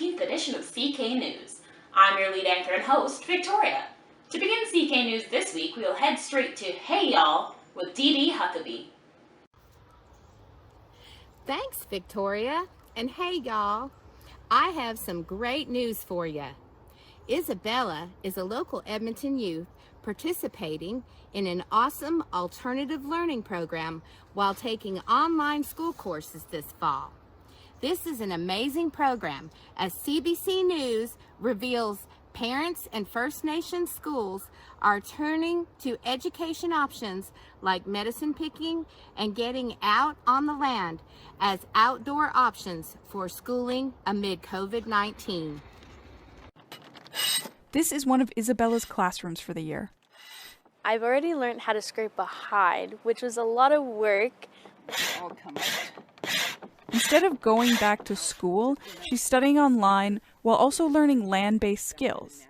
19th edition of CK News. I'm your lead anchor and host, Victoria. To begin CK News this week, we'll head straight to Hey Y'all with DeeDee Huckabee. Thanks, Victoria. And hey, y'all, I have some great news for you. Isabella is a local Edmonton youth participating in an awesome alternative learning program while taking online school courses this fall. This is an amazing program as CBC News reveals parents and First Nations schools are turning to education options like medicine picking and getting out on the land as outdoor options for schooling amid COVID-19. This is one of Isabella's classrooms for the year. I've already learned how to scrape a hide, which was a lot of work. All come out. Instead of going back to school, she's studying online while also learning land-based skills.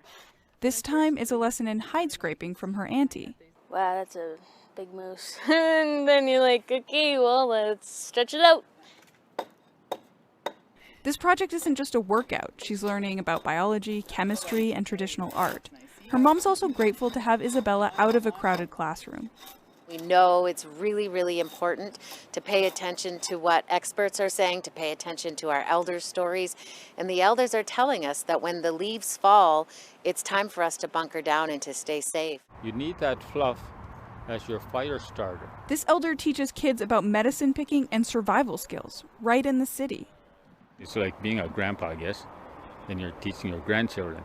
This time is a lesson in hide scraping from her auntie. Wow, that's a big moose. And then you're like, okay, well, let's stretch it out. This project isn't just a workout. She's learning about biology, chemistry, and traditional art. Her mom's also grateful to have Isabella out of a crowded classroom. We know it's really, really important to pay attention to what experts are saying, to pay attention to our elders' stories. And the elders are telling us that when the leaves fall, it's time for us to bunker down and to stay safe. You need that fluff as your fire starter. This elder teaches kids about medicine picking and survival skills right in the city. It's like being a grandpa, I guess, and you're teaching your grandchildren.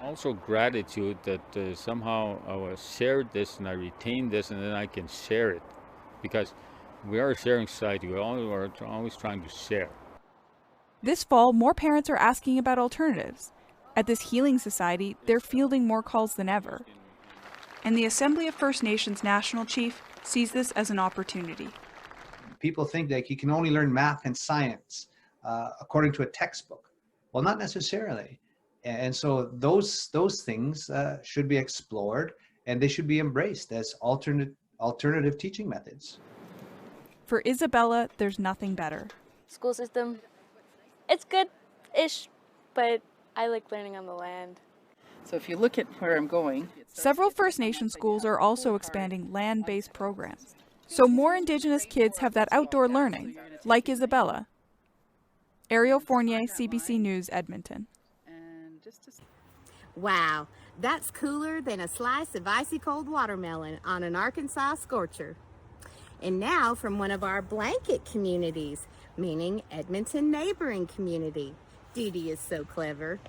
Also gratitude that somehow I shared this and I retained this and then I can share it. Because we are a sharing society. We are always trying to share. This fall, more parents are asking about alternatives. At this healing society, they're fielding more calls than ever. And the Assembly of First Nations National Chief sees this as an opportunity. People think that you can only learn math and science according to a textbook. Well, not necessarily. And so those things should be explored and they should be embraced as alternative teaching methods. For Isabella, there's nothing better. School system, it's good-ish, but I like learning on the land. So if you look at where I'm going... Several First Nation schools are also expanding land-based programs. So more Indigenous kids have that outdoor learning, like Isabella. Ariel Fournier, CBC News, Edmonton. Wow, that's cooler than a slice of icy cold watermelon on an Arkansas scorcher. And now from one of our blanket communities, meaning Edmonton neighboring community. DeeDee is so clever.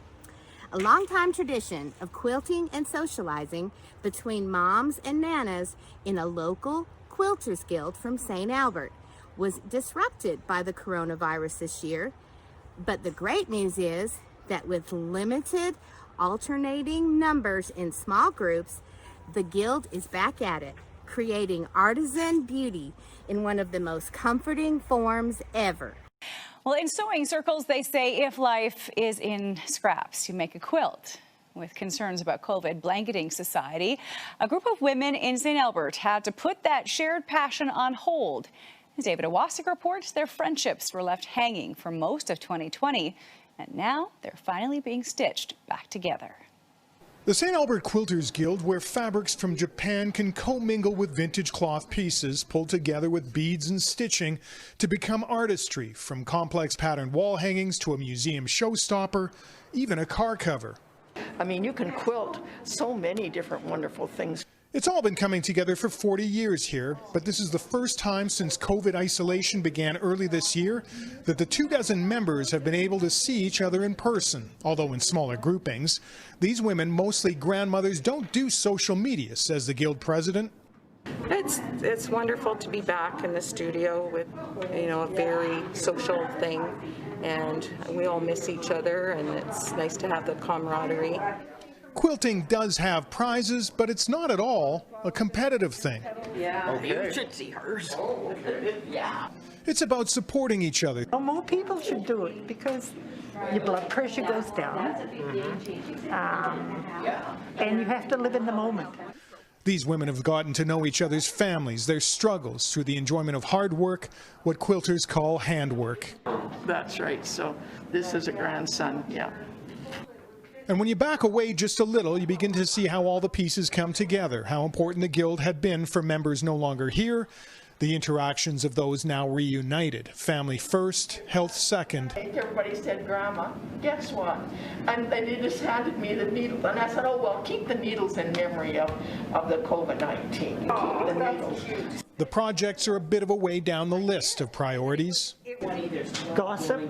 A long-time tradition of quilting and socializing between moms and nanas in a local quilters guild from St Albert was disrupted by the coronavirus this year. But the great news is that with limited alternating numbers in small groups, the guild is back at it, creating artisan beauty in one of the most comforting forms ever. Well, in sewing circles, they say if life is in scraps, you make a quilt. With concerns about COVID blanketing society, a group of women in St Albert had to put that shared passion on hold. As David Owasik reports, their friendships were left hanging for most of 2020. And now they're finally being stitched back together. The St Albert Quilters Guild, where fabrics from Japan can commingle with vintage cloth pieces pulled together with beads and stitching to become artistry, from complex patterned wall hangings to a museum showstopper, even a car cover. I mean, you can quilt so many different wonderful things. It's all been coming together for 40 years here, but this is the first time since COVID isolation began early this year that the 24 members have been able to see each other in person, although in smaller groupings. These women, mostly grandmothers, don't do social media, says the Guild president. It's wonderful to be back in the studio with, a very social thing, and we all miss each other, and it's nice to have the camaraderie. Quilting does have prizes, but it's not at all a competitive thing. Yeah, okay. You should see hers. Yeah. It's about supporting each other. Well, more people should do it because your blood pressure goes down, and you have to live in the moment. These women have gotten to know each other's families, their struggles, through the enjoyment of hard work, what quilters call handwork. That's right. So this is a grandson, yeah. And when you back away just a little, you begin to see how all the pieces come together, how important the Guild had been for members no longer here, the interactions of those now reunited. Family first, health second. Everybody said, Grandma, guess what? And they just handed me the needle. And I said, oh, well, keep the needles in memory of the COVID-19. Keep the needles. The projects are a bit of a way down the list of priorities. Gossip.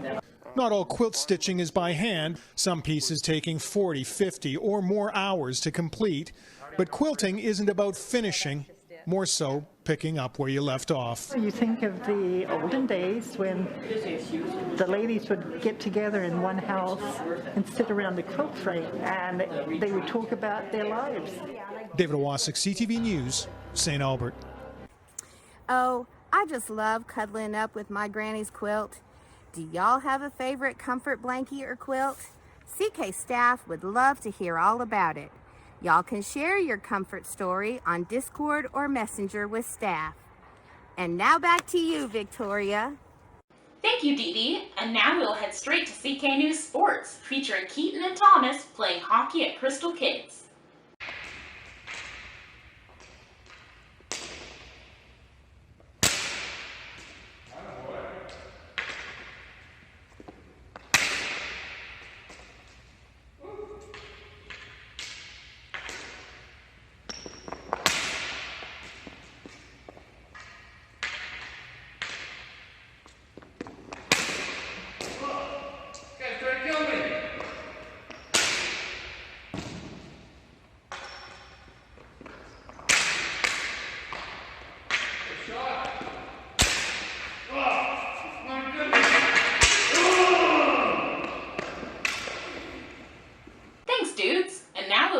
Not all quilt stitching is by hand, some pieces taking 40, 50 or more hours to complete. But quilting isn't about finishing, more so picking up where you left off. You think of the olden days when the ladies would get together in one house and sit around the quilt frame and they would talk about their lives. David Owasik, CTV News, St Albert. Oh, I just love cuddling up with my granny's quilt. Do y'all have a favorite comfort blankie or quilt? CK staff would love to hear all about it. Y'all can share your comfort story on Discord or Messenger with staff. And now back to you, Victoria. Thank you, DeeDee. And now we'll head straight to CK News Sports, featuring Keaton and Thomas playing hockey at Crystal Kids.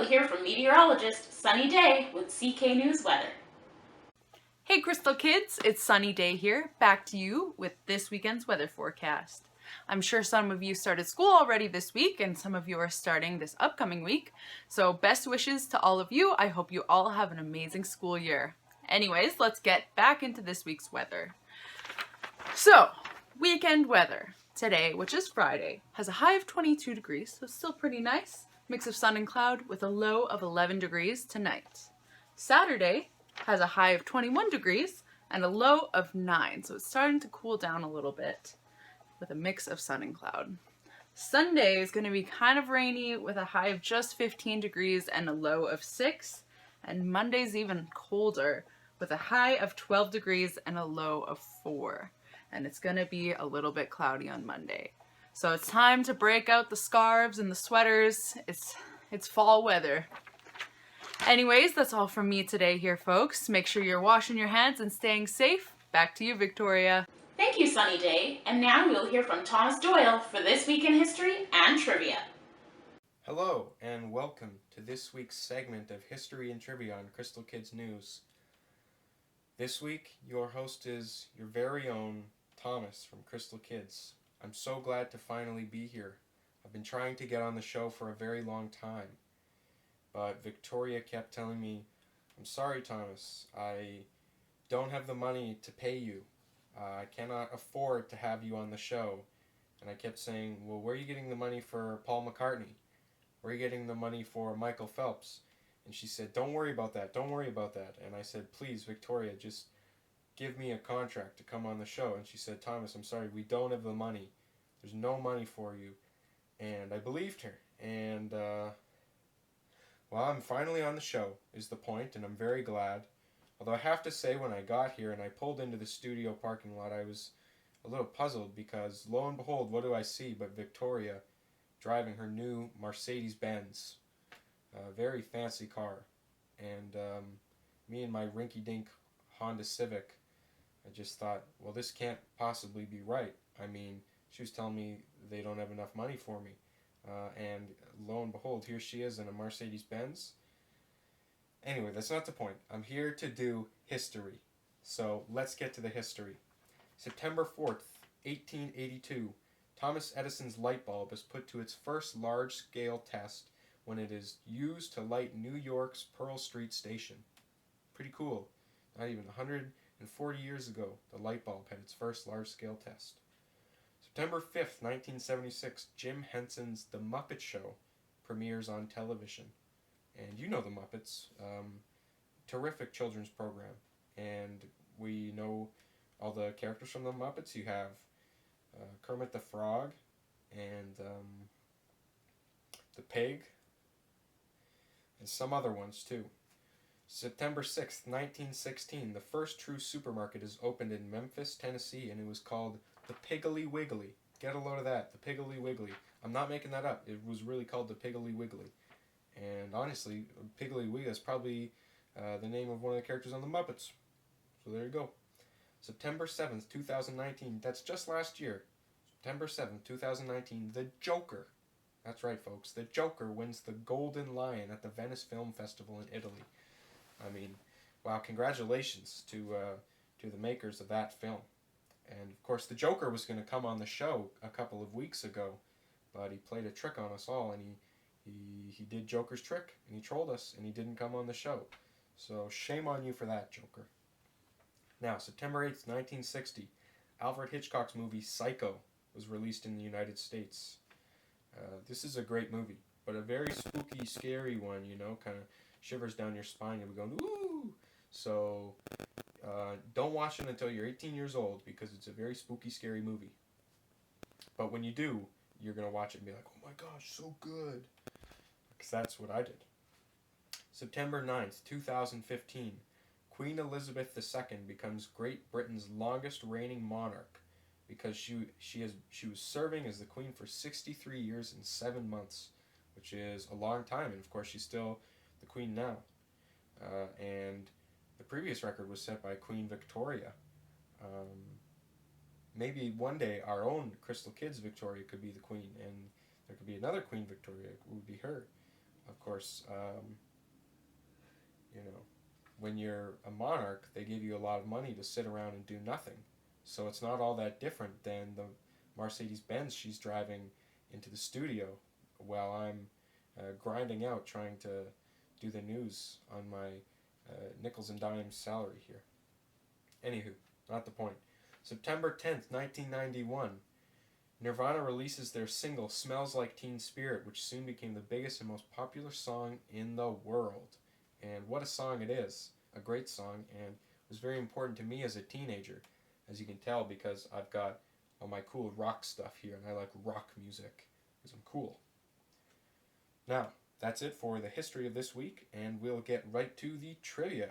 Hear from meteorologist Sonny Daye with CK News Weather. Hey Crystal Kids, it's Sonny Daye here, back to you with this weekend's weather forecast. I'm sure some of you started school already this week and some of you are starting this upcoming week, so best wishes to all of you. I hope you all have an amazing school year. Anyways, let's get back into this week's weather. So, weekend weather. Today, which is Friday, has a high of 22 degrees, so still pretty nice. Mix of sun and cloud with a low of 11 degrees tonight. Saturday has a high of 21 degrees and a low of 9, so it's starting to cool down a little bit with a mix of sun and cloud. Sunday is going to be kind of rainy with a high of just 15 degrees and a low of 6, and Monday's even colder with a high of 12 degrees and a low of 4, and it's going to be a little bit cloudy on Monday. So it's time to break out the scarves and the sweaters. It's fall weather. Anyways, that's all from me today here, folks. Make sure you're washing your hands and staying safe. Back to you, Victoria. Thank you, Sonny Daye. And now we'll hear from Thomas Doyle for This Week in History and Trivia. Hello, and welcome to this week's segment of History and Trivia on Crystal Kids News. This week, your host is your very own Thomas from Crystal Kids. I'm so glad to finally be here. I've been trying to get on the show for a very long time, but Victoria kept telling me, I'm sorry, Thomas, I don't have the money to pay you. I cannot afford to have you on the show. And I kept saying, well, where are you getting the money for Paul McCartney? Where are you getting the money for Michael Phelps? And she said, don't worry about that, don't worry about that. And I said, please, Victoria, just give me a contract to come on the show. And she said, Thomas, I'm sorry, we don't have the money. There's no money for you. And I believed her. And, well, I'm finally on the show, is the point, and I'm very glad. Although I have to say, when I got here and I pulled into the studio parking lot, I was a little puzzled because, lo and behold, what do I see but Victoria driving her new Mercedes-Benz. A very fancy car. And me and my rinky-dink Honda Civic, I just thought, well, this can't possibly be right. I mean, she was telling me they don't have enough money for me. And lo and behold, here she is in a Mercedes-Benz. Anyway, that's not the point. I'm here to do history. So let's get to the history. September 4th, 1882, Thomas Edison's light bulb is put to its first large-scale test when it is used to light New York's Pearl Street Station. Pretty cool. Not even 140 years ago, the light bulb had its first large-scale test. September 5th, 1976, Jim Henson's The Muppet Show premieres on television. And you know the Muppets. Terrific children's program. And we know all the characters from the Muppets. You have Kermit the Frog and the Pig and some other ones too. September 6th, 1916, the first true supermarket is opened in Memphis, Tennessee, and it was called the Piggly Wiggly. Get a load of that, the Piggly Wiggly. I'm not making that up. It was really called the Piggly Wiggly. And honestly, Piggly Wiggly is probably the name of one of the characters on the Muppets. So there you go. September 7th, 2019, that's just last year. September 7th, 2019, the Joker. That's right, folks. The Joker wins the Golden Lion at the Venice Film Festival in Italy. I mean, wow, congratulations to the makers of that film. And, of course, the Joker was going to come on the show a couple of weeks ago, but he played a trick on us all, and he did Joker's trick, and he trolled us, and he didn't come on the show. So shame on you for that, Joker. Now, September 8th, 1960, Alfred Hitchcock's movie Psycho was released in the United States. This is a great movie, but a very spooky, scary one, you know, kind of shivers down your spine. You'll be going, ooh! So, don't watch it until you're 18 years old, because it's a very spooky, scary movie. But when you do, you're going to watch it and be like, oh my gosh, so good. Because that's what I did. September 9th, 2015, Queen Elizabeth II becomes Great Britain's longest reigning monarch, because she was serving as the Queen for 63 years and 7 months, which is a long time, and of course she's still the Queen now. And the previous record was set by Queen Victoria. Maybe one day our own Crystal Kids Victoria could be the Queen, and there could be another Queen Victoria, it would be her. Of course, you know, when you're a monarch, they give you a lot of money to sit around and do nothing. So it's not all that different than the Mercedes-Benz she's driving into the studio while I'm grinding out trying to do the news on my nickels and dimes salary here. Anywho, not the point. September 10th, 1991, Nirvana releases their single Smells Like Teen Spirit, which soon became the biggest and most popular song in the world. And what a song it is. A great song, and it was very important to me as a teenager, as you can tell, because I've got all my cool rock stuff here, and I like rock music, because I'm cool. Now, that's it for the history of this week, and we'll get right to the trivia.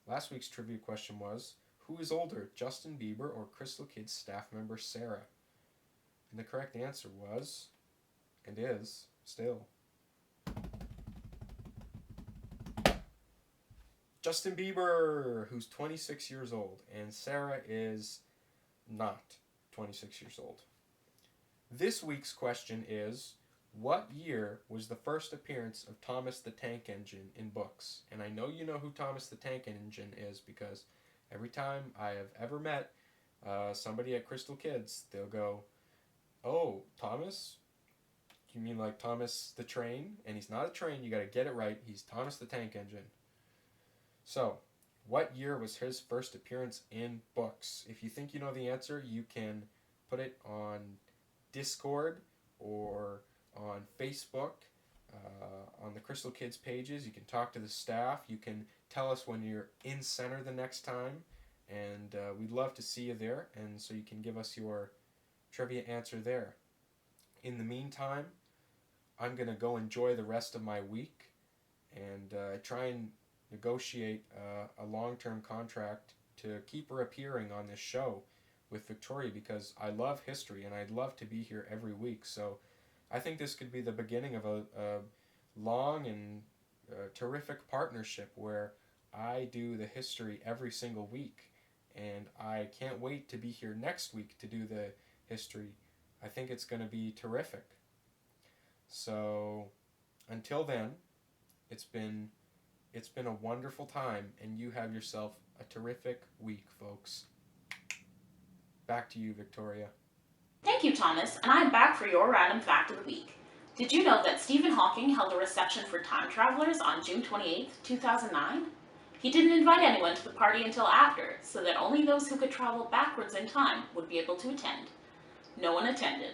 Last week's trivia question was, who is older, Justin Bieber or Crystal Kids staff member Sarah? And the correct answer was, and is, still, Justin Bieber, who's 26 years old, and Sarah is not 26 years old. This week's question is, what year was the first appearance of Thomas the Tank Engine in books? And I know you know who Thomas the Tank Engine is, because every time I have ever met somebody at Crystal Kids, they'll go, oh, Thomas? You mean like Thomas the Train? And he's not a train, you gotta get it right, he's Thomas the Tank Engine. So, what year was his first appearance in books? If you think you know the answer, you can put it on Discord or on Facebook, on the Crystal Kids pages. You can talk to the staff. You can tell us when you're in center the next time, and we'd love to see you there, and so you can give us your trivia answer there. In the meantime, I'm going to go enjoy the rest of my week and try and negotiate a long-term contract to keep her appearing on this show with Victoria, because I love history and I'd love to be here every week. So I think this could be the beginning of a long and terrific partnership where I do the history every single week, and I can't wait to be here next week to do the history. I think it's going to be terrific. So until then, it's been a wonderful time, and you have yourself a terrific week, folks. Back to you, Victoria. Thank you, Thomas, and I'm back for your random fact of the week. Did you know that Stephen Hawking held a reception for time travelers on June 28, 2009? He didn't invite anyone to the party until after, so that only those who could travel backwards in time would be able to attend. No one attended.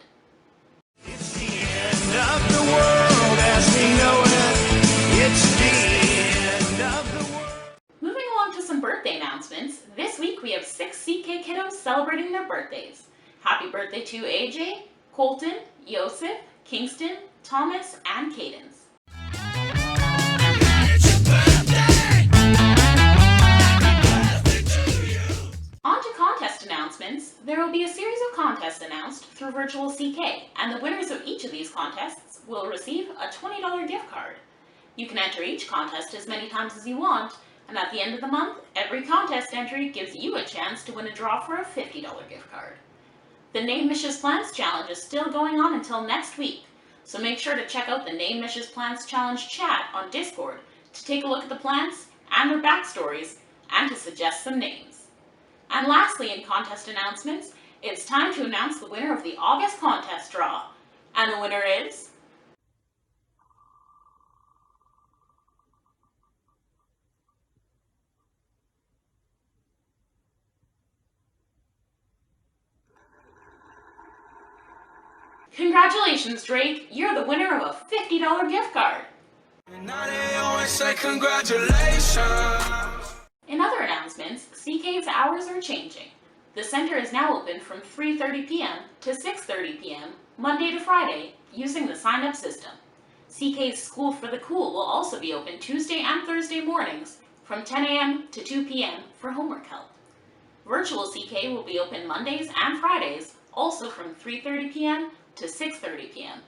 It's the end of the world as we know it. It's the end of the world. Moving along to some birthday announcements, this week we have 6 CK kiddos celebrating their birthdays. Happy birthday to AJ, Colton, Yosef, Kingston, Thomas, and Cadence. On to contest announcements. There will be a series of contests announced through Virtual CK, and the winners of each of these contests will receive a $20 gift card. You can enter each contest as many times as you want, and at the end of the month, every contest entry gives you a chance to win a draw for a $50 gift card. The Name Mrs. Plants Challenge is still going on until next week, so make sure to check out the Name Mrs. Plants Challenge chat on Discord to take a look at the plants and their backstories and to suggest some names. And lastly, in contest announcements, it's time to announce the winner of the August contest draw. And the winner is... Congratulations, Drake! You're the winner of a $50 gift card! Now they always say congratulations. In other announcements, CK's hours are changing. The center is now open from 3:30 p.m. to 6:30 p.m. Monday to Friday using the sign-up system. CK's School for the Cool will also be open Tuesday and Thursday mornings from 10 a.m. to 2 p.m. for homework help. Virtual CK will be open Mondays and Fridays, also from 3:30 p.m. to 6:30 p.m.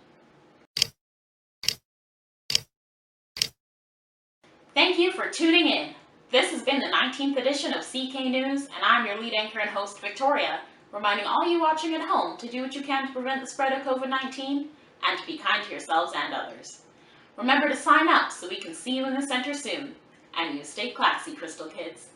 Thank you for tuning in. This has been the 19th edition of CK News, and I'm your lead anchor and host, Victoria, reminding all you watching at home to do what you can to prevent the spread of COVID-19 and to be kind to yourselves and others. Remember to sign up so we can see you in the center soon. And you stay classy, Crystal Kids.